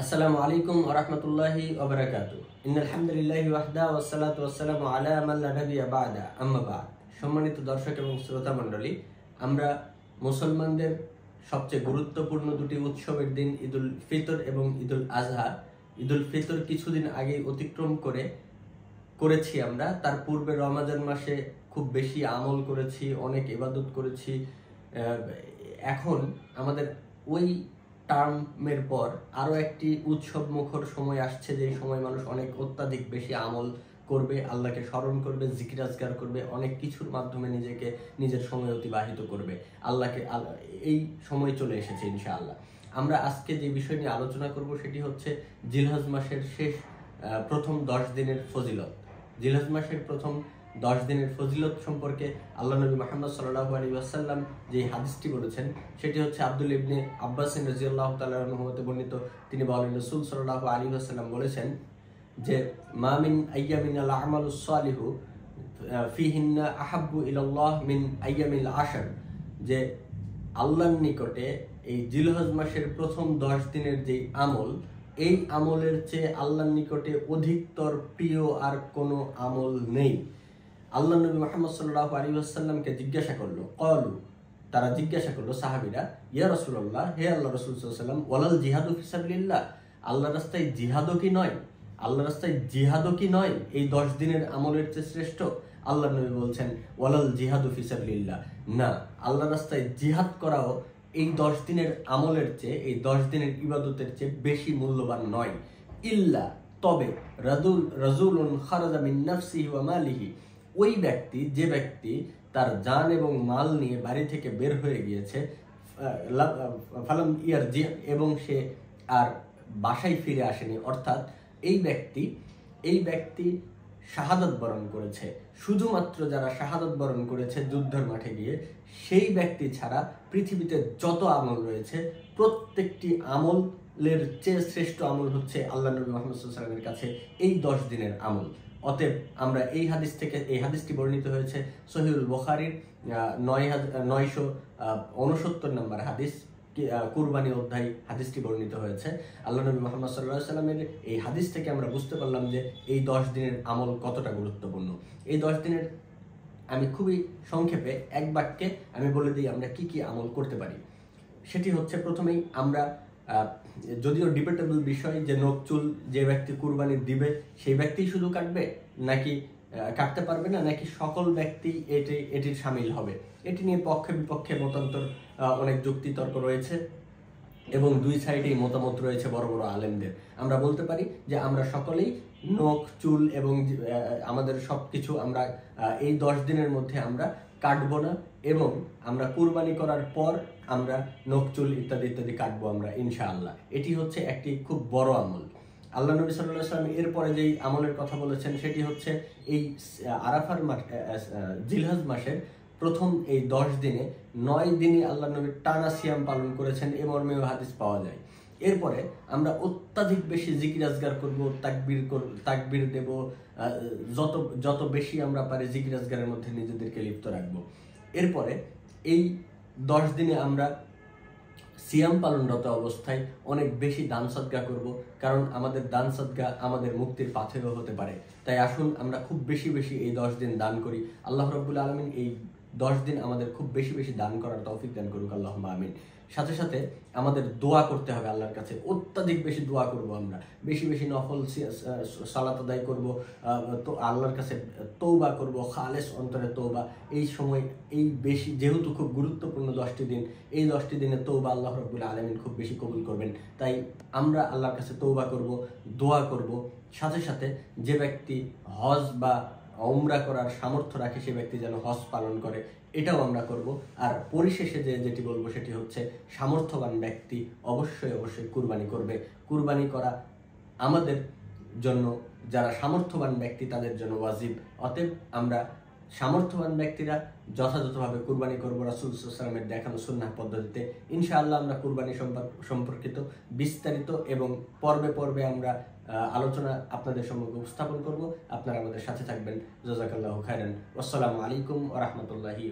আসসালামু আলাইকুম ওয়া রাহমাতুল্লাহি ওয়া বারাকাতুহু। ইন্নাল হামদুলিল্লাহি ওয়াহদা ওয়াসসালাতু ওয়াসসালামু আলা মান লা নাবিয়্যা বা'দা, আম্মা বা'দ। সম্মানিত দর্শক এবং শ্রোতা মণ্ডলী, আমরা মুসলমানদের সবচেয়ে গুরুত্বপূর্ণ দুটি উৎসবের দিন ঈদুল ফিতর এবং ঈদুল আজহা। ঈদুল ফিতর কিছুদিন আগেই অতিক্রম করেছি আমরা। তার পূর্বে রমাজান মাসে খুব বেশি আমল করেছি, অনেক ইবাদত করেছি। এখন আমাদের ওই টার্মের পর আরো একটি উৎসব মুখর সময় আসছে, যে সময় মানুষ অনেক অত্যাধিক বেশি আমল করবে, আল্লাহকে স্মরণ করবে, জিকির আজকার করবে, অনেক কিছুর মাধ্যমে নিজের সময় অতিবাহিত করবে। এই সময় চলে এসেছে ইনশাআল্লাহ। আমরা আজকে যে বিষয় নিয়ে আলোচনা করব সেটি হচ্ছে জিলহজ মাসের প্রথম 10 দিনের ফজিলত। জিলহজ মাসের প্রথম 10 দিনের ফজিলত সম্পর্কে আল্লাহ নবী মুহাম্মদ সাল্লাল্লাহু আলাইহি ওয়াসাল্লাম যে হাদিসটি বলেছেন সেটি হচ্ছে আব্দুল ইবনে আব্বাস রাদিয়াল্লাহু তাআলা আনহু হতে বর্ণিত। তিনি বলেন, রাসূল সাল্লাল্লাহু আলাইহি ওয়াসাল্লাম বলেছেন যে মা মিন আইয়ামিন আল আমালুস সালিহু ফিহিন্না আহাব্বু ইলাল্লাহ মিন আইয়ামিল আশর, যে আল্লাহর নিকটে এই জিলহজ মাসের প্রথম 10 দিনের যে আমল, এই আমলের চেয়ে আল্লাহর নিকটে অধিকতর প্রিয় আর কোনো আমল নেই। আল্লাহ নবী মুহাম্মদ সাল্লাল্লাহু আলাইহি ওয়াসাল্লামকে তারা জিজ্ঞাসা করলো সাহাবীরা, ইয়া রাসূলুল্লাহ, হে আল্লাহর রাসূল সাল্লাল্লাহু আলাইহি ওয়াসাল্লাম, ওয়ালাল জিহাদু ফি সাবিলিল্লাহ, আল্লাহর রাস্তায় জিহাদও কি নয় এই 10 দিনের আমলের চেয়ে শ্রেষ্ঠ? আল্লাহর নবী বলছেন, ওয়ালাল জিহাদু ফি সাবিলিল্লাহ, না, আল্লাহর রাস্তায় জিহাদ করাও এই 10 দিনের আমলের চেয়ে, এই 10 দিনের ইবাদতের চেয়ে বেশি মূল্যবান নয়। ইল্লা, তবে রাজুলুন খারাজা মিন নাফসিহি ওয়া মালিহি, ওই ব্যক্তি, যে ব্যক্তি তার জান এবং মাল নিয়ে বাড়ি থেকে বের হয়ে গিয়েছে, ফালাম ইয়ারজি, এবং সে আর বাসায় ফিরে আসেনি, অর্থাৎ এই ব্যক্তি শাহাদাত বরণ করেছে। শুধুমাত্র যারা শাহাদাত বরণ করেছে যুদ্ধের মাঠে গিয়ে, সেই ব্যক্তি ছাড়া পৃথিবীতে যত আমল রয়েছে প্রত্যেকটি আমলের চেয়ে শ্রেষ্ঠ আমল হচ্ছে আল্লাহ নবী মুহাম্মদ সাল্লাল্লাহু আলাইহি ওয়াসাল্লামের কাছে এই 10 দিনের আমল। অতএব আমরা এই হাদিসটি বর্ণিত হয়েছে সহিহুল বুখারীর 969 নম্বর হাদিস, কুরবানি অধ্যায় হাদিসটি বর্ণিত হয়েছে। আল্লাহ নবী মুহাম্মদ সাল্লাল্লাহু আলাইহি ওয়াসাল্লামের এই হাদিস থেকে আমরা বুঝতে পারলাম যে এই 10 দিনের আমল কতটা গুরুত্বপূর্ণ। এই 10 দিনের আমি খুবই সংক্ষেপে এক বাক্যে আমি বলে দিই আমরা কি কি আমল করতে পারি। সেটি হচ্ছে, প্রথমেই আমরা, যদিও ডিবেটেবল বিষয় যে নখ চুল যে ব্যক্তি কুরবানি দিবে সেই ব্যক্তি শুধু কাটবে, নাকি কাটতে পারবে না, নাকি সকল ব্যক্তি এটির সামিল হবে, এটি নিয়ে পক্ষে বিপক্ষে মতান্তর, অনেক যুক্তি তর্ক রয়েছে এবং দুই সাইডেই মতামত রয়েছে বড় বড় আলেমদের। আমরা বলতে পারি যে আমরা সকলেই নখ চুল এবং আমাদের সবকিছু আমরা এই 10 দিনের মধ্যে আমরা কাটবো না, এবং আমরা কুরবানি করার পর আমরা নখ চুল ইত্যাদি ইত্যাদি কাটবো আমরা ইনশাআল্লাহ। এটি হচ্ছে একটি খুব বড় আমল। আল্লাহ নবী সাল্লাল্লাহু আলাইহি ওয়াসাল্লাম এরপরে যেই আমলের কথা বলেছেন সেটি হচ্ছে এই আরাফার জিলহজ মাসের প্রথম এই 10 দিনে 9 দিনই আল্লাহ নবী টানা সিয়াম পালন করেছেন, এ মর্মেও হাদিস পাওয়া যায়। এরপরে আমরা অত্যাধিক বেশি জিকির আজগার করব, তাকবীর দেব, যত বেশি আমরা পারি জিকির আজগারের মধ্যে নিজেদেরকে লিপ্ত রাখবো। এরপরে এই 10 দিনে আমরা সিয়াম পালনরত অবস্থায় অনেক বেশি দান সদকা করব, কারণ আমাদের দান সদকা আমাদের মুক্তির পাথেয় হতে পারে। তাই আসুন আমরা খুব বেশি বেশি এই 10 দিন দান করি। আল্লাহ রাব্বুল আলামিন এই 10 দিন আমাদের খুব বেশি বেশি দান করার তৌফিক দান করুক, আল্লাহুম্মা আমিন। সাথে সাথে আমাদের দোয়া করতে হবে আল্লাহর কাছে, অত্যাধিক বেশি দোয়া করব, আমরা বেশি বেশি নফল সালাত আদায় করব, তো আল্লাহর কাছে তওবা করব, খালেস অন্তরে তওবা। এই সময় যেহেতু খুব গুরুত্বপূর্ণ 10টি দিন, এই 10টি দিনে তওবা আল্লাহ রাব্বুল আলামিন খুব বেশি কবুল করবেন। তাই আমরা আল্লাহর কাছে তওবা করব, দোয়া করব। সাথে সাথে যে ব্যক্তি হজ বা উমরা করার সামর্থ্য রাখে সে ব্যক্তি যেন হজ পালন করে, এটাও আমরা করব। আর পরিশেষে যেটি বলবো সেটি হচ্ছে, সামর্থ্যবান ব্যক্তি অবশ্যই কুরবানি করবে। কুরবানি করা আমাদের জন্য, যারা সামর্থ্যবান ব্যক্তি তাদের জন্য ওয়াজিব। অতএব আমরা সামর্থ্যবান ব্যক্তিরা যথাযথভাবে কুরবানি করব রাসূল সাল্লাল্লাহু আলাইহি ওয়াসাল্লামের দেখানো সুন্নাহ পদ্ধতিতে। ইনশাআল্লাহ আমরা কুরবানি সম্পর্কিত বিস্তারিত এবং পর্বে পর্বে আমরা আলোচনা আপনাদের সম্মুখে উপস্থাপন করব। আপনারা আমাদের সাথে থাকবেন। জাযাকাল্লাহু খাইরান। আসসালামু আলাইকুম ওয়া রাহমাতুল্লাহি।